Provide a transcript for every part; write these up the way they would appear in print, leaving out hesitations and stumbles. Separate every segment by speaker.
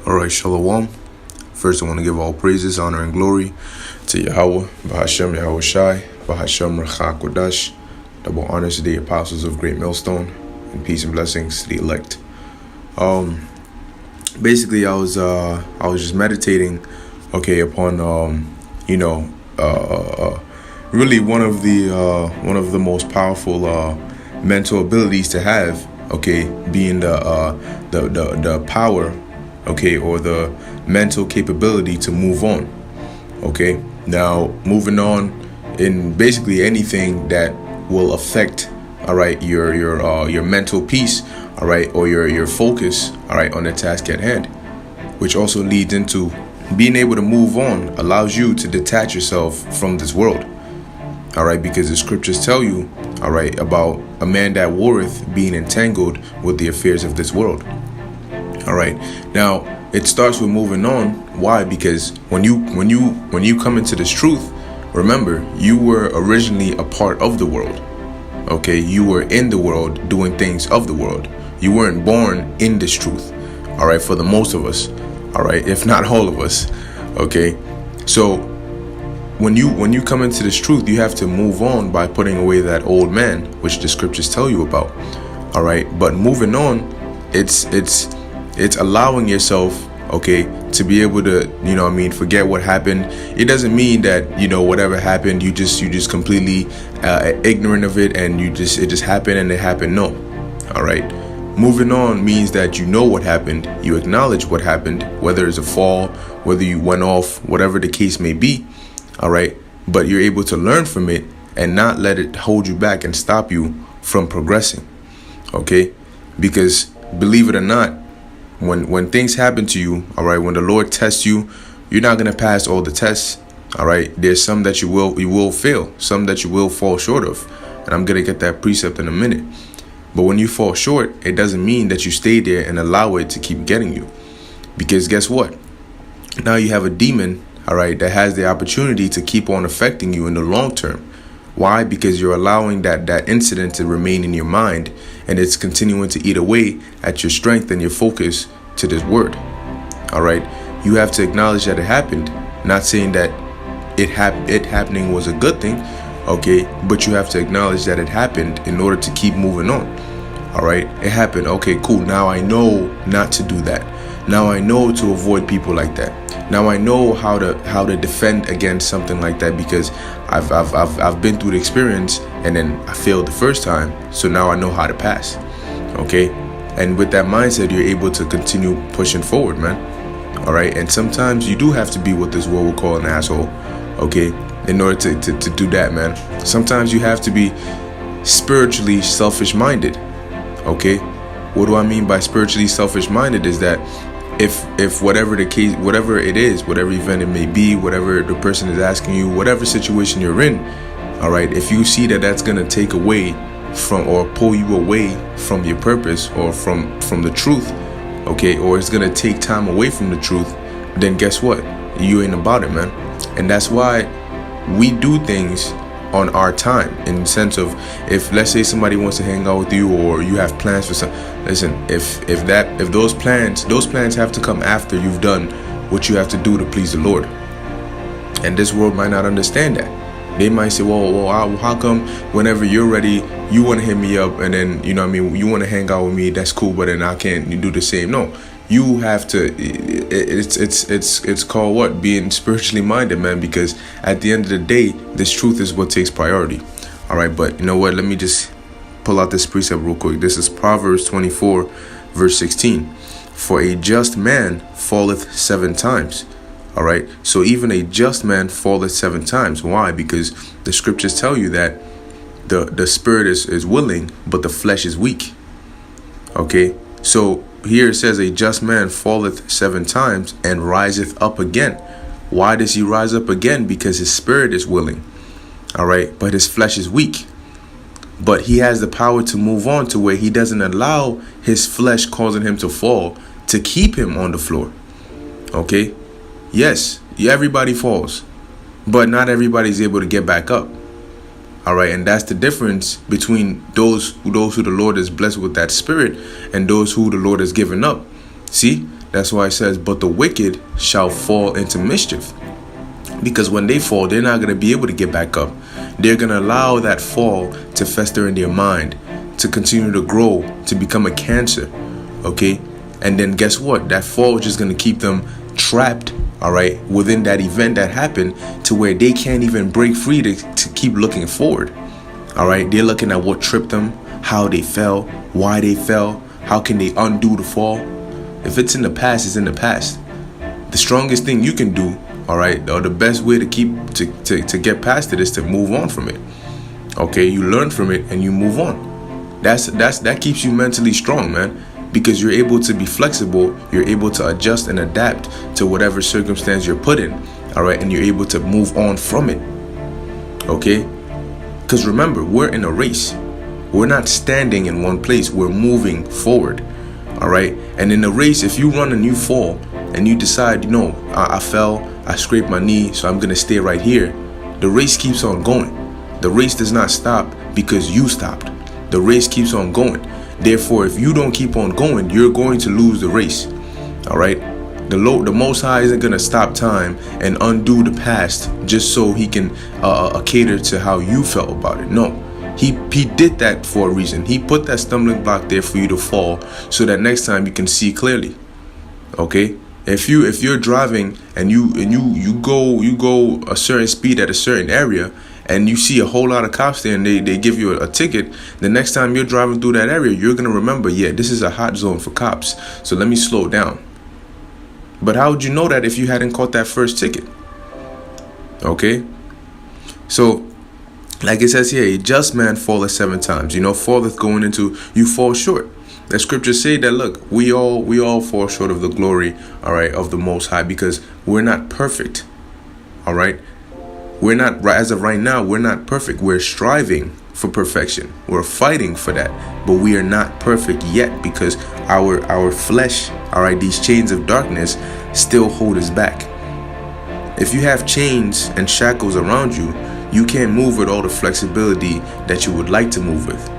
Speaker 1: Alright, Shalom. First, I want to give all praises, honor, and glory to Yahweh, Bahashem Yahweh Shai, Bahashem Rachak Kodash. Double honors to the apostles of Great Millstone, and peace and blessings to the elect. Basically, I was just meditating, upon really one of the most powerful mental abilities to have, being the power, or the mental capability to move on. Now moving on in basically anything that will affect, your mental peace, or your focus, on the task at hand, which also leads into being able to move on, allows you to detach yourself from this world, because the scriptures tell you, about a man that warreth being entangled with the affairs of this world. Now it starts with moving on. Why? Because when you come into this truth, remember, you were originally a part of the world. You were in the world doing things of the world. You weren't born in this truth. For the most of us, if not all of us. So when you come into this truth, you have to move on by putting away that old man, which the scriptures tell you about. But moving on, it's allowing yourself, to be able to, forget what happened. It doesn't mean that, whatever happened, you just completely ignorant of it, and it just happened and it happened. No. Moving on means that you know what happened, you acknowledge what happened, whether it's a fall, whether you went off, whatever the case may be. But you're able to learn from it and not let it hold you back and stop you from progressing. Because believe it or not, when things happen to you, when the Lord tests you, you're not going to pass all the tests. There's some that you will fail, some that you will fall short of. And I'm going to get that precept in a minute. But when you fall short, it doesn't mean that you stay there and allow it to keep getting you. Because guess what? Now you have a demon, that has the opportunity to keep on affecting you in the long term. Why? Because you're allowing that incident to remain in your mind, and it's continuing to eat away at your strength and your focus to this word. You have to acknowledge that it happened. Not saying that it happening was a good thing, but you have to acknowledge that it happened in order to keep moving on. It happened. Okay, cool. Now I know not to do that. Now I know to avoid people like that. Now I know how to defend against something like that, because I've been through the experience, and then I failed the first time. So now I know how to pass. And with that mindset, you're able to continue pushing forward, man. And sometimes you do have to be what this world will call an asshole. In order to do that, man. Sometimes you have to be spiritually selfish-minded. What do I mean by spiritually selfish-minded? Is that if whatever the case, whatever it is, whatever event it may be, whatever the person is asking you, whatever situation you're in, if you see that that's going to take away from or pull you away from your purpose or from the truth, or it's going to take time away from the truth, then guess what? You ain't about it, man. And that's why we do things on our time, in the sense of, if let's say somebody wants to hang out with you, or you have plans for some, listen, if those plans have to come after you've done what you have to do to please the Lord. And this world might not understand that. They might say, well, how come whenever you're ready, you want to hit me up, and then you want to hang out with me, that's cool, but then I can't do the same. No, you have to. It's called what? Being spiritually minded, man. Because at the end of the day, this truth is what takes priority. But you know what? Let me just pull out this precept real quick. This is Proverbs 24, verse 16. For a just man falleth 7 times. So even a just man falleth 7 times. Why? Because the scriptures tell you that the spirit is willing, but the flesh is weak. So here it says, a just man falleth 7 times and riseth up again. Why does he rise up again? Because his spirit is willing, but his flesh is weak. But he has the power to move on to where he doesn't allow his flesh causing him to fall to keep him on the floor. Yes, everybody falls, but not everybody's able to get back up. And that's the difference between those who the Lord is blessed with that spirit, and those who the Lord has given up. See, That's why it says, but the wicked shall fall into mischief. Because when they fall, they're not going to be able to get back up. They're going to allow that fall to fester in their mind, to continue to grow, to become a cancer. Okay? And then guess what? That fall is just going to keep them trapped, all right, within that event that happened, to where they can't even break free to keep looking forward. All right? They're looking at what tripped them, how they fell, why they fell, how can they undo the fall. If it's in the past, it's in the past. The strongest thing you can do, all right, or the best way to keep to get past it is to move on from it. Okay, you learn from it and you move on. That keeps you mentally strong, man, because you're able to be flexible, you're able to adjust and adapt to whatever circumstance you're put in, all right, and you're able to move on from it. Okay, because remember, we're in a race. We're not standing in one place, we're moving forward. All right, and in the race, if you run and you fall and you decide, I fell, I scraped my knee, so I'm gonna stay right here, the race keeps on going. The race does not stop because you stopped. The race keeps on going. Therefore, if you don't keep on going, you're going to lose the race. All right, the Most High isn't gonna stop time and undo the past just so he can cater to how you felt about it. No. He did that for a reason. He put that stumbling block there for you to fall, so that next time you can see clearly. Okay? If you're driving and you go a certain speed at a certain area, and you see a whole lot of cops there and they give you a ticket, the next time you're driving through that area, you're gonna remember, yeah, this is a hot zone for cops, so let me slow down. But how would you know that if you hadn't caught that first ticket? Okay? So, like it says here, a just man falleth 7 times. Falleth going into, you fall short. The scriptures say that, look, we all fall short of the glory, all right, of the Most High, because we're not perfect. All right? We're not, as of right now, we're not perfect. We're striving for perfection. We're fighting for that. But we are not perfect yet, because our flesh, all right, these chains of darkness still hold us back. If you have chains and shackles around you, you can't move with all the flexibility that you would like to move with.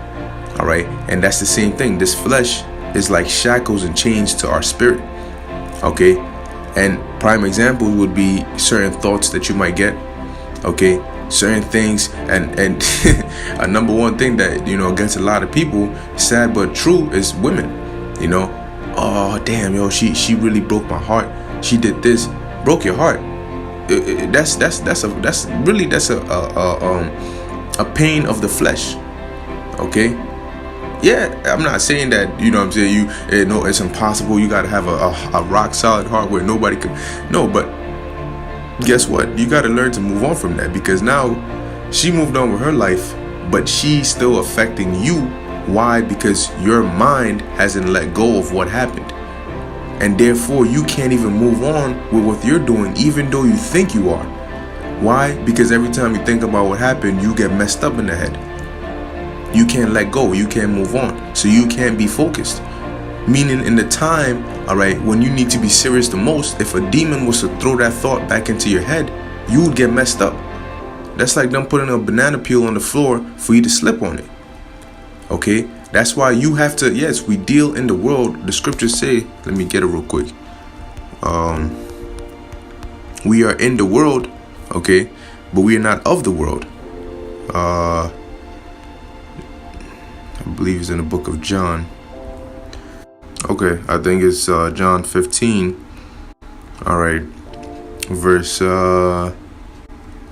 Speaker 1: All right. And that's the same thing. This flesh is like shackles and chains to our spirit. Okay. And prime example would be certain thoughts that you might get. Okay. Certain things. And a number one thing that, gets a lot of people, sad but true, is women. Oh, damn, she really broke my heart. She did this. Broke your heart. That's a pain of the flesh. Okay. Yeah, I'm not saying that, I'm saying it's impossible. You got to have a rock solid heart where nobody can. No, but guess what? You got to learn to move on from that, because now she moved on with her life, but she's still affecting you. Why? Because your mind hasn't let go of what happened. And therefore, you can't even move on with what you're doing, even though you think you are. Why? Because every time you think about what happened, you get messed up in the head. You can't let go. You can't move on. So you can't be focused. Meaning, in the time, all right, when you need to be serious the most, if a demon was to throw that thought back into your head, you would get messed up. That's like them putting a banana peel on the floor for you to slip on it. Okay? That's why you have to, yes, we deal in the world. The scriptures say, let me get it real quick. We are in the world, okay, but we are not of the world. I believe it's in the book of John. Okay, I think it's John 15. All right, verse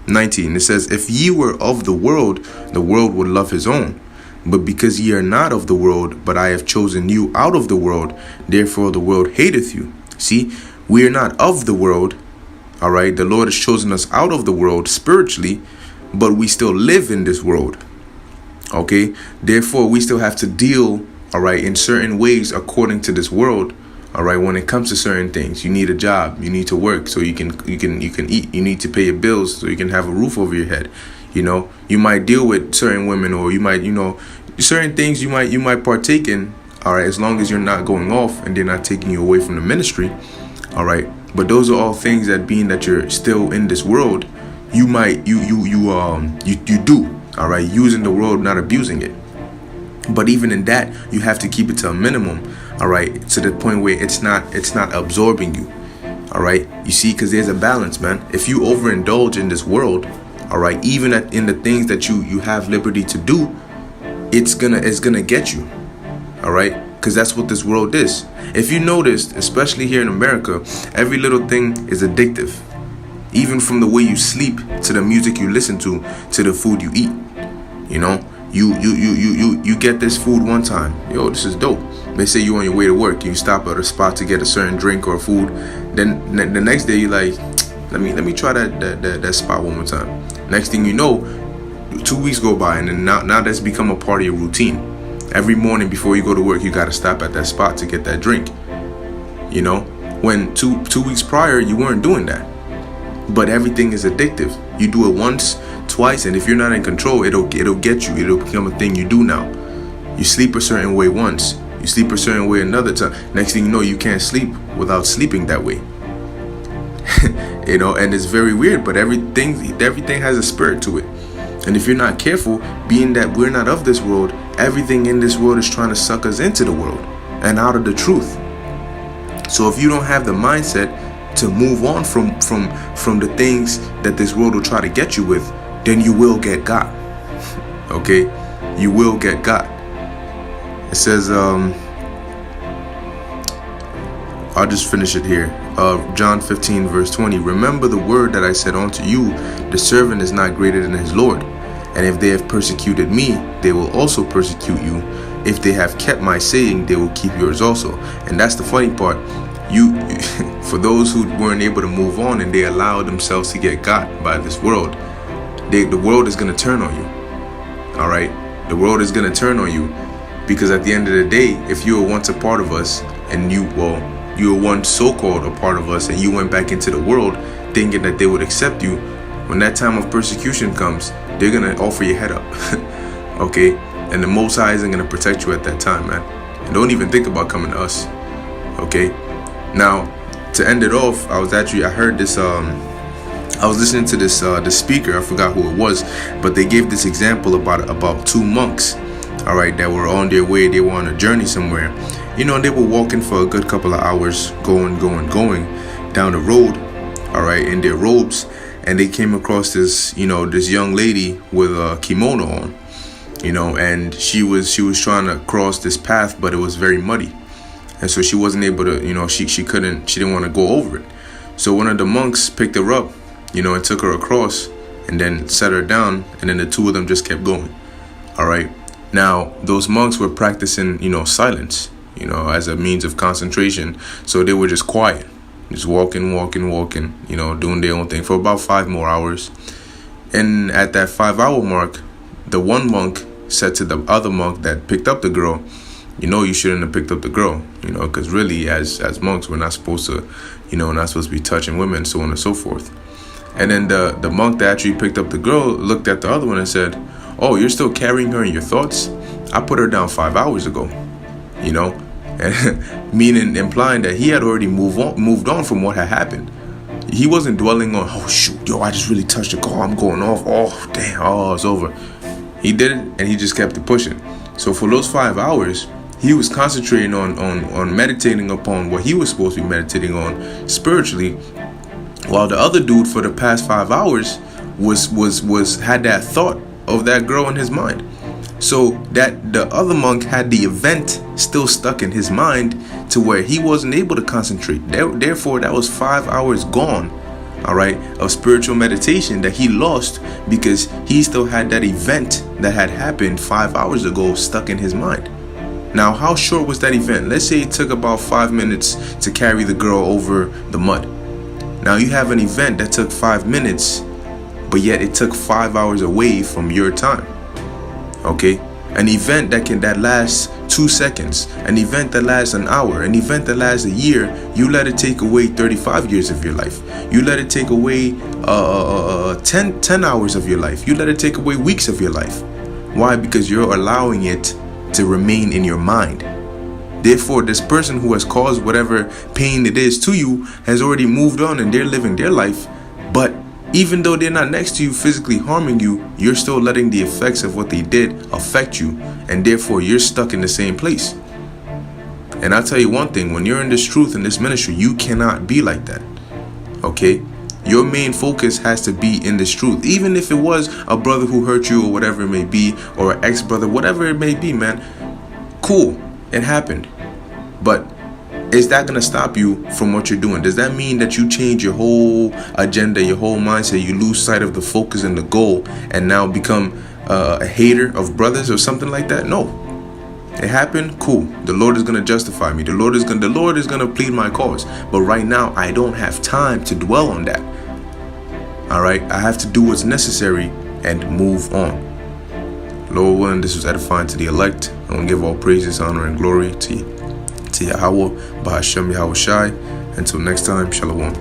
Speaker 1: 19. It says, if ye were of the world would love his own. But because ye are not of the world, but I have chosen you out of the world, therefore the world hateth you. See, we are not of the world. All right. The Lord has chosen us out of the world spiritually, but we still live in this world. Okay. Therefore, we still have to deal, all right, in certain ways according to this world. All right. When it comes to certain things, you need a job, you need to work so you can eat. You need to pay your bills so you can have a roof over your head. You might deal with certain women, or you might, certain things you might partake in. All right, as long as you're not going off and they're not taking you away from the ministry. All right, but those are all things that, being that you're still in this world, you might you do. All right, using the world, not abusing it. But even in that, you have to keep it to a minimum. all right, to the point where it's not absorbing you. All right, you see, because there's a balance, man. If you overindulge in this world, all right, even in the things that you have liberty to do, it's gonna get you. All right, because that's what this world is. If you noticed, especially here in America, every little thing is addictive. Even from the way you sleep, to the music you listen to the food you eat. You know, you get this food one time, yo, this is dope. They say you on your way to work, you stop at a spot to get a certain drink or food. Then the next day you like, let me try that spot one more time. Next thing you know, 2 weeks go by, and then now that's become a part of your routine. Every morning before you go to work, you got to stop at that spot to get that drink. You know, when two weeks prior you weren't doing that. But everything is addictive. You do it once, twice, and if you're not in control, it'll get you. It'll become a thing you do now. You sleep a certain way once, you sleep a certain way another time. Next thing you know, you can't sleep without sleeping that way. You know, and it's very weird, but everything has a spirit to it. And if you're not careful, being that we're not of this world, everything in this world is trying to suck us into the world and out of the truth. So if you don't have the mindset to move on from the things that this world will try to get you with, then you will get got. Okay, you will get got. It says, I'll just finish it here. John 15 verse 20. Remember the word that I said unto you, the servant is not greater than his Lord. And if they have persecuted me, they will also persecute you. If they have kept my saying, they will keep yours also. And that's the funny part. For those who weren't able to move on and they allowed themselves to get got by this world, the world is going to turn on you. All right, the world is going to turn on you, because at the end of the day, if you were once a part of us and you were once so-called a part of us and you went back into the world thinking that they would accept you, when that time of persecution comes, they're going to offer your head up. Okay, and the Most High isn't going to protect you at that time, man. And don't even think about coming to us. Okay. Now, to end it off, I heard this, I was listening to this speaker, I forgot who it was, but they gave this example about two monks, all right, that were on their way, they were on a journey somewhere, you know, and they were walking for a good couple of hours, going down the road, all right, in their robes, and they came across this, you know, this young lady with a kimono on, you know, and she was trying to cross this path, but it was very muddy. And so she wasn't able to, you know, she didn't want to go over it. So one of the monks picked her up, you know, and took her across and then set her down. And then the two of them just kept going. All right. Now, those monks were practicing, you know, silence, you know, as a means of concentration. So they were just quiet, just walking, you know, doing their own thing for about 5 more hours. And at that 5-hour mark, the one monk said to the other monk that picked up the girl, you know, you shouldn't have picked up the girl, you know, because really as monks, we're not supposed to, you know, not supposed to be touching women, so on and so forth. And then the monk that actually picked up the girl looked at the other one and said, oh, you're still carrying her in your thoughts? I put her down 5 hours ago, you know, and implying that he had already moved on from what had happened. He wasn't dwelling on, oh, shoot, yo, I just really touched the car, I'm going off, oh, damn, oh, it's over. He did it, and he just kept it pushing. So for those 5 hours, he was concentrating on meditating upon what he was supposed to be meditating on spiritually, while the other dude for the past 5 hours had that thought of that girl in his mind. So that the other monk had the event still stuck in his mind to where he wasn't able to concentrate. Therefore, that was 5 hours gone, all right, of spiritual meditation that he lost because he still had that event that had happened 5 hours ago stuck in his mind. Now, how short was that event? Let's say it took about 5 minutes to carry the girl over the mud. Now you have an event that took 5 minutes, but yet it took 5 hours away from your time. Okay? An event that lasts 2 seconds, an event that lasts an hour, an event that lasts a year, you let it take away 35 years of your life. You let it take away 10 hours of your life. You let it take away weeks of your life. Why? Because you're allowing it to remain in your mind. Therefore, this person who has caused whatever pain it is to you has already moved on and they're living their life. But even though they're not next to you physically harming you, you're still letting the effects of what they did affect you. And therefore, you're stuck in the same place. And I'll tell you one thing, when you're in this truth, in this ministry, you cannot be like that. Okay? Your main focus has to be in this truth. Even if it was a brother who hurt you or whatever it may be, or an ex-brother, whatever it may be, man. Cool. It happened. But is that going to stop you from what you're doing? Does that mean that you change your whole agenda, your whole mindset, you lose sight of the focus and the goal, and now become a hater of brothers or something like that? No. It happened, cool. The Lord is going to justify me. The Lord is going to plead my cause. But right now, I don't have time to dwell on that. All right? I have to do what's necessary and move on. Lord willing, this was edifying to the elect. I want to give all praises, honor, and glory to Yahweh, Bahashem Yahweh Shai. Until next time, Shalom.